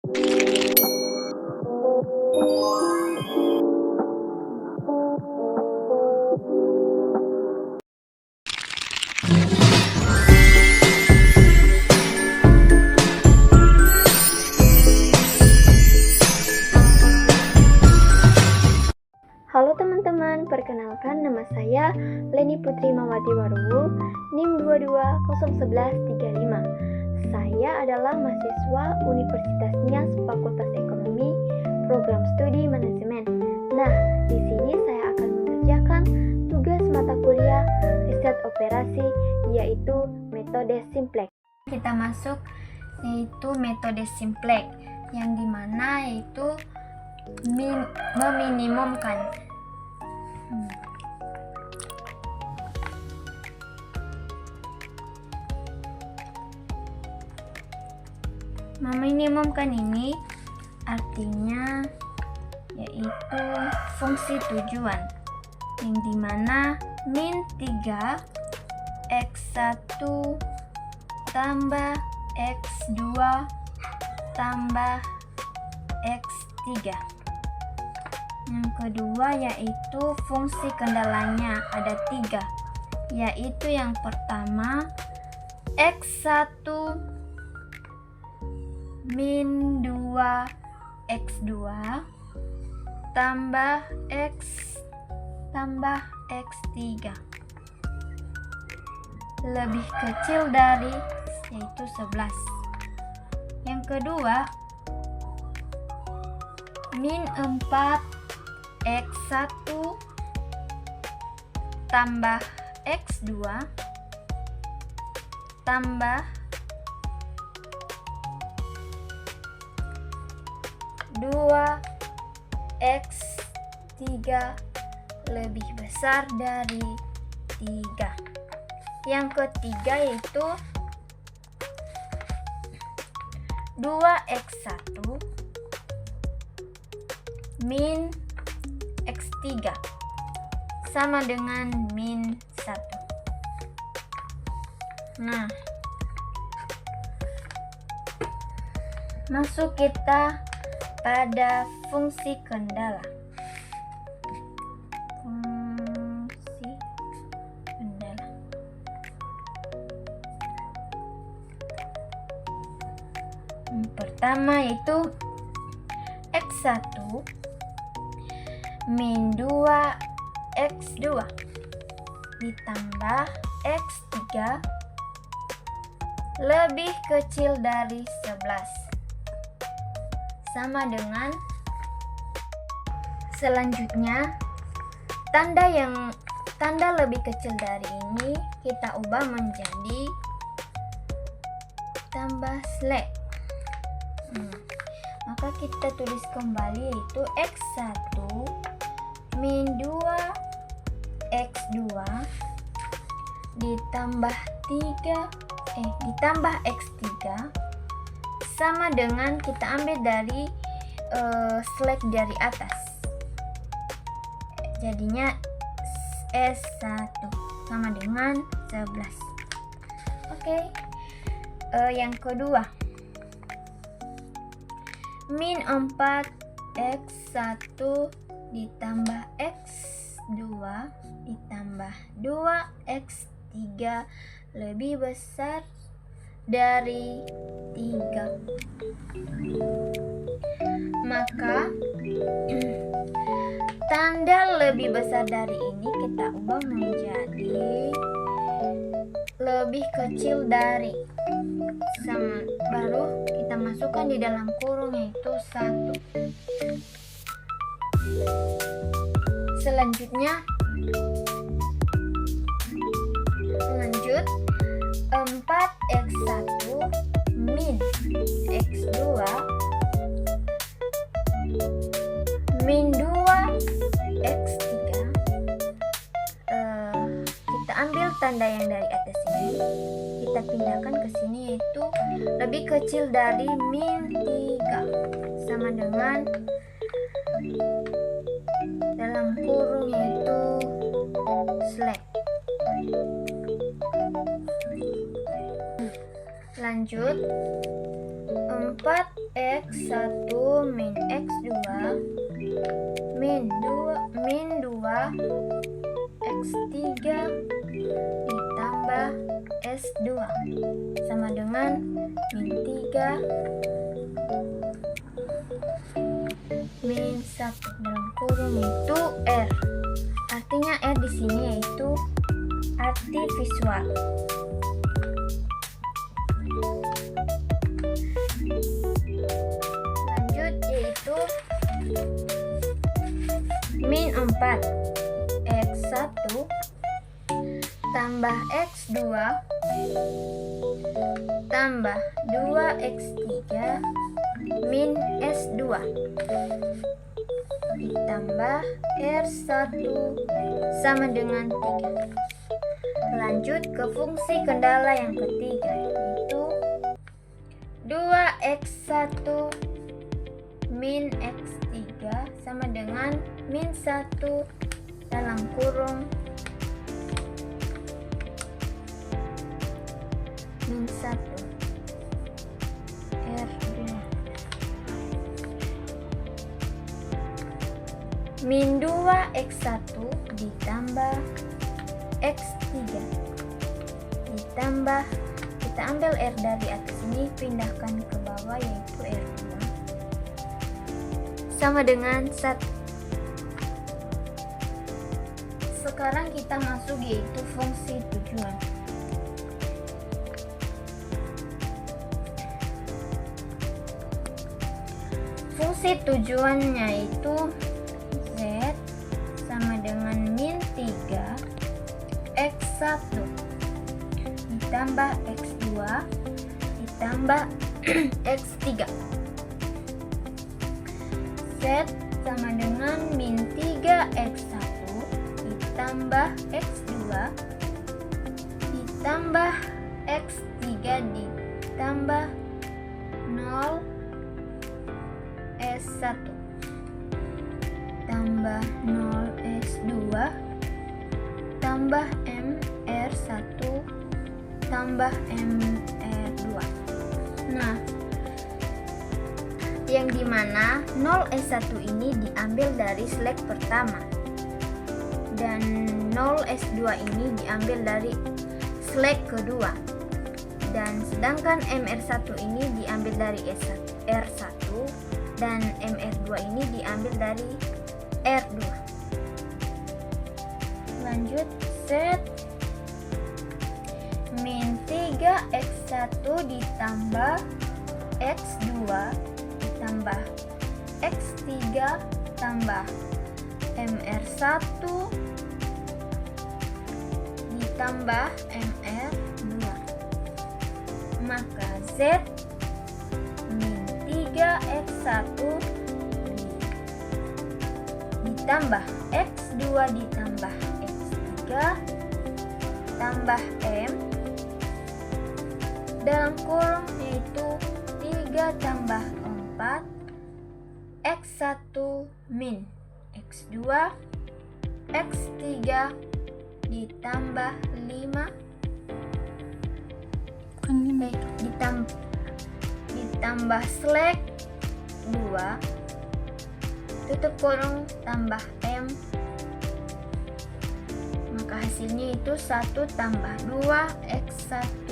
Halo teman-teman, perkenalkan nama saya Leni Putri Mawati Waruwu, NIM 22011135. Saya adalah mahasiswa Universitas Nias Fakultas Ekonomi, Program Studi Manajemen. Nah, di sini saya akan mengerjakan tugas mata kuliah riset operasi, yaitu metode simplex. Kita masuk yaitu metode simplex, yang dimana yaitu meminimumkan. Meminimumkan ini artinya yaitu fungsi tujuan, yang dimana min 3 x1 tambah x2 tambah x3. Yang kedua yaitu fungsi kendalanya, ada 3, yaitu yang pertama x1 min 2 x2 tambah x tambah x3 lebih kecil dari yaitu 11. Yang kedua min 4 x1 tambah x2 tambah 2 x3 lebih besar dari 3. Yang ketiga yaitu 2x1 min x3 sama dengan min 1. Nah, masuk kita pada fungsi kendala. Fungsi kendala. Yang pertama yaitu x1 min 2 x2 ditambah x3 lebih kecil dari 11 sama dengan, selanjutnya tanda lebih kecil dari ini kita ubah menjadi tambah slash. Maka kita tulis kembali yaitu x1 min 2 x2 ditambah x3 sama dengan kita ambil dari slash dari atas, jadinya S1 sama dengan 11. Oke. Yang kedua min 4 x1 ditambah x2 ditambah 2 x3 lebih besar dari 3. Maka tanda lebih besar dari ini kita ubah menjadi lebih kecil dari, sama baru kita masukkan di dalam kurung yaitu 1. Selanjutnya lanjut 4x1 min x2 min 2 x3, kita ambil tanda yang dari atas ini, kita pindahkan ke sini yaitu lebih kecil dari min 3 sama dengan dalam kurung yaitu slash. Lanjut 4 X1 min X2 min 2 X3 ditambah S2 sama dengan min 3 min 1 dalam kurung itu R. Artinya R di sini yaitu arti visual. Lanjut yaitu min 4 X1 tambah X2 tambah 2X3 min S2 ditambah R1 sama dengan 3. Lanjut ke fungsi kendala yang ketiga, yaitu 2X1 min X3 sama dengan min 1 dalam kurung min 1 R2 min 2X1 ditambah X3 ditambah, kita ambil R dari atas ini pindahkan ke bawah yaitu R2 sama dengan 1. Sekarang kita masuk yaitu fungsi tujuan. Fungsi tujuannya itu Z sama dengan min 3 X1 ditambah X2 ditambah X3. Z sama dengan min 3 X1 ditambah X2 ditambah X3 ditambah 0 S1 tambah 0 S2 tambah MR1 tambah MR2. Nah, yang dimana 0 S1 ini diambil dari slek pertama dan 0 S2 ini diambil dari slek kedua, dan sedangkan MR1 ini diambil dari R1 dan MR2 ini diambil dari R2. Lanjut, Z min 3 X1 ditambah X2 ditambah X3 tambah MR1 ditambah MR2. Maka Z min 3 X1 ditambah X2 ditambah X3 tambah M dalam kurung yaitu 3 tambah 4 X1 min X2 X3 ditambah 5 ditambah slek 2 tutup kurung tambah M, maka hasilnya itu 1 tambah 2 X1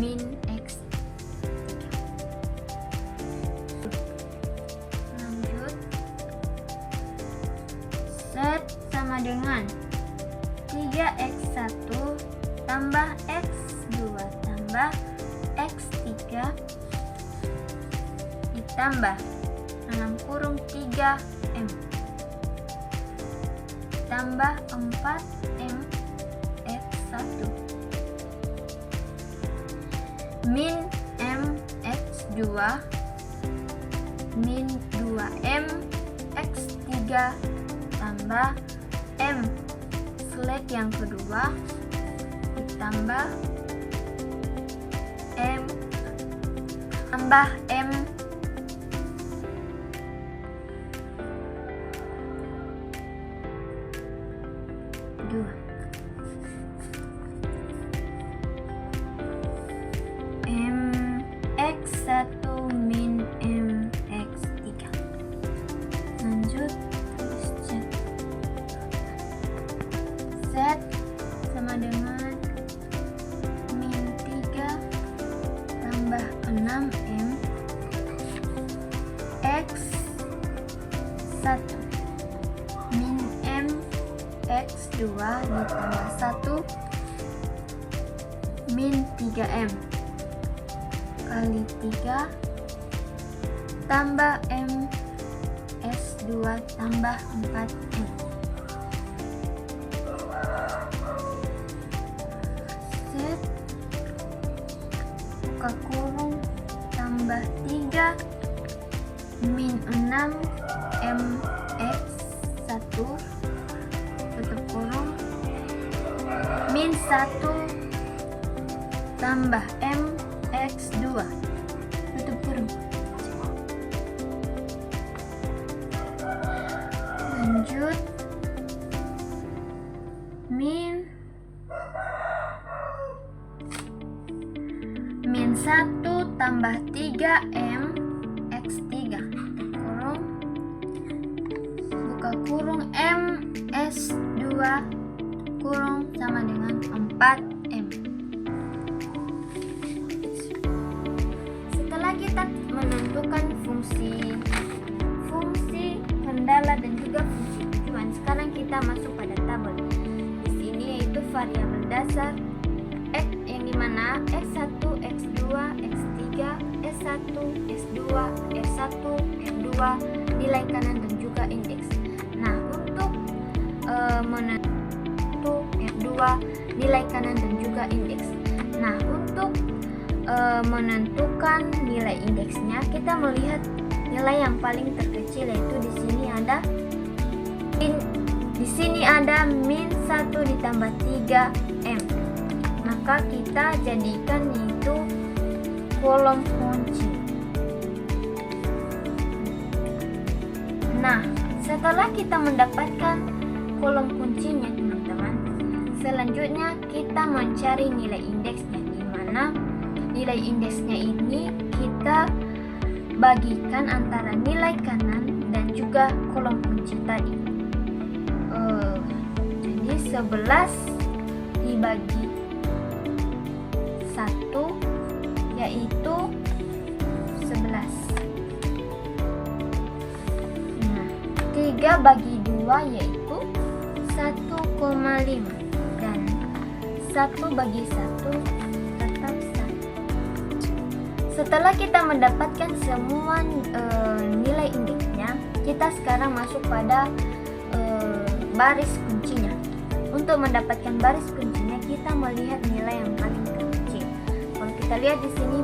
min X. Lanjut, Z sama dengan 3X1 tambah X2 tambah X3 ditambah dalam kurung 3M tambah 4M X1 min M X2 min 2M X3 tambah M slek yang kedua ditambah M tambah M M X1 min M 1 min M X2 ditambah 1 min 3M kali 3 tambah M S2 tambah 4M. Set buka kurung tambah 3 min 6 M X1 tutup kurung min 1 tambah M X2 tutup kurung. Lanjut min 1 tambah 3M X3 kurung buka kurung M S2 kurung sama dengan 4M. Setelah kita menentukan fungsi kendala dan juga fungsi tujuan, sekarang kita masuk pada tabel. Di sini yaitu variabel dasar X yang dimana X1, X2, X3, S1, S2, R1, R2, nilai kanan dan juga indeks. Nah, untuk menentukan R2 nilai kanan dan juga indeks. Nah, untuk menentukan nilai indeksnya, kita melihat nilai yang paling terkecil, yaitu di sini ada min 1 ditambah 3M. Maka kita jadikan itu kolom kunci. Nah, setelah kita mendapatkan kolom kuncinya, teman-teman, selanjutnya kita mencari nilai indeksnya, di mana nilai indeksnya ini kita bagikan antara nilai kanan dan juga kolom kunci tadi. Jadi 11 dibagi 1 yaitu 11. Nah, 3 bagi 2 yaitu 1,5 dan 1 bagi 1 tetap 1. Setelah kita mendapatkan semua nilai indeksnya, kita sekarang masuk pada baris kuncinya. Untuk mendapatkan baris kuncinya, kita melihat nilai yang paling terkecil. Kalau kita lihat di sini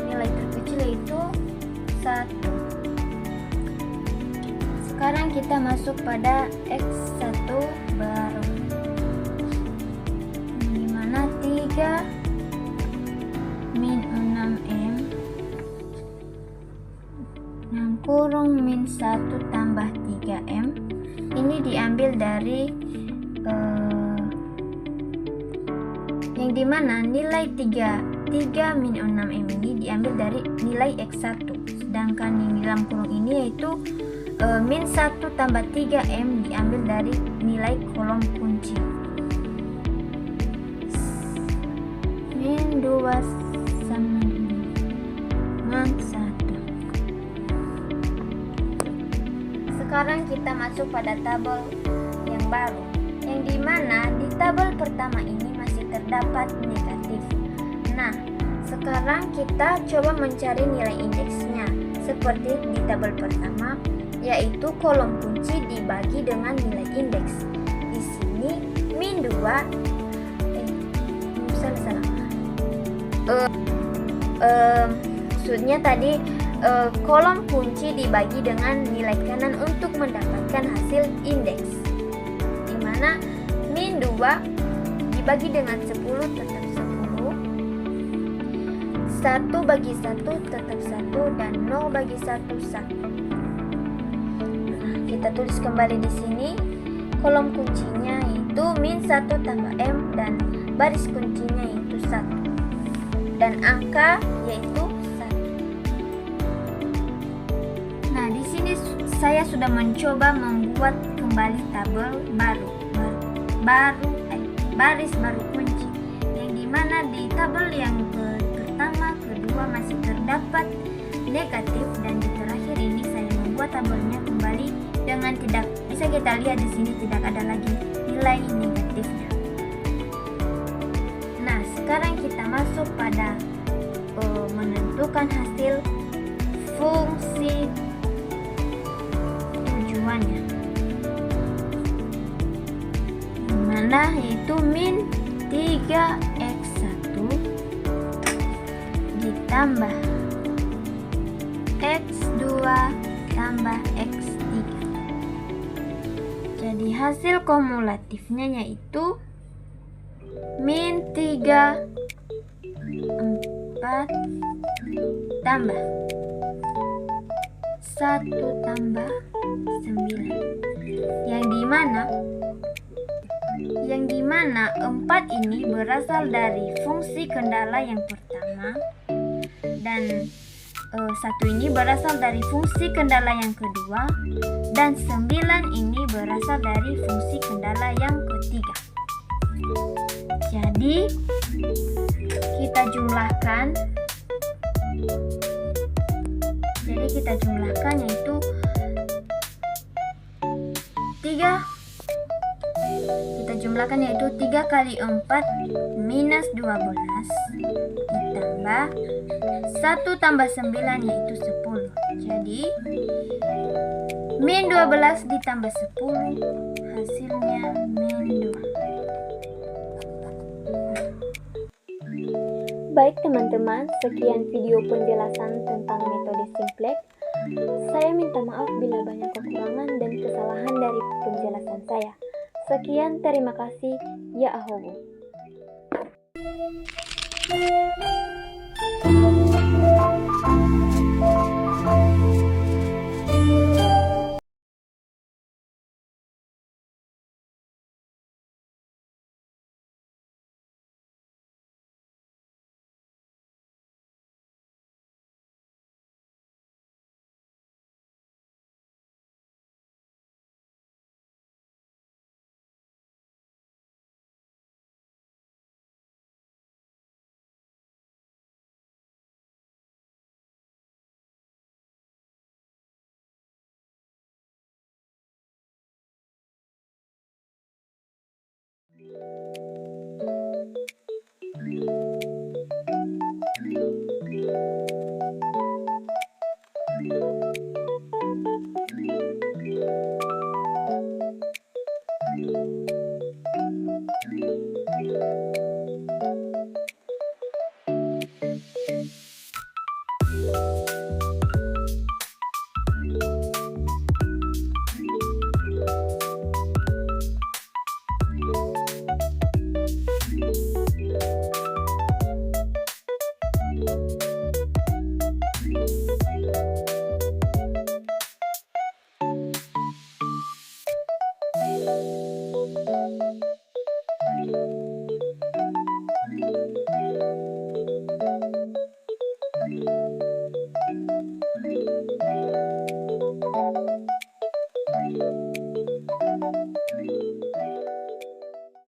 nilai terkecil yaitu 1. Sekarang kita masuk pada X1 baru, dimana 3 min 6M yang kurung min 1 tambah 3M. Ini diambil dari yang dimana nilai 3 min 6M ini diambil dari nilai X1, sedangkan yang di dalam kurung ini yaitu min 1 tambah 3M diambil dari nilai kolom kunci. Min 2 sama dengan 1. Sekarang kita masuk pada tabel yang baru, yang dimana di tabel pertama ini masih terdapat negatif. Nah, sekarang kita coba mencari nilai indeksnya seperti di tabel pertama, yaitu kolom kunci dibagi dengan nilai indeks. Di sini min 2 maksudnya tadi kolom kunci dibagi dengan nilai kanan untuk mendapatkan hasil indeks, dimana min 2 dibagi dengan 10 tetap 10, 1 bagi 1 tetap 1, dan 0 bagi 1 1. Nah, kita tulis kembali di sini kolom kuncinya itu min 1 tambah M dan baris kuncinya itu 1 dan angka yaitu 1. Nah, di sini saya sudah mencoba membuat kembali tabel baris baru kunci, yang dimana di tabel yang pertama, kedua masih terdapat negatif, dan di terakhir ini saya membuat membuat tabelnya kembali dengan tidak bisa kita lihat di sini tidak ada lagi nilai negatifnya. Nah, sekarang kita masuk pada menentukan hasil fungsi tujuannya, dimana yaitu min 3x1 ditambah x2 tambah x3. Jadi hasil kumulatifnya yaitu min 3 4 tambah 1 tambah 9, yang dimana 4 ini berasal dari fungsi kendala yang pertama dan 1 ini berasal dari fungsi kendala yang kedua dan 9 ini berasal dari fungsi kendala yang ketiga. Jadi kita jumlahkan yaitu 3 kali 4 minus 12 ditambah 1 tambah 9 yaitu 10. Jadi min 12 ditambah 10 hasilnya min 2. Baik teman-teman, sekian video penjelasan tentang metode simplex. Saya minta maaf bila banyak kekurangan dan kesalahan dari penjelasan saya. Sekian, terima kasih. Ya ahowo.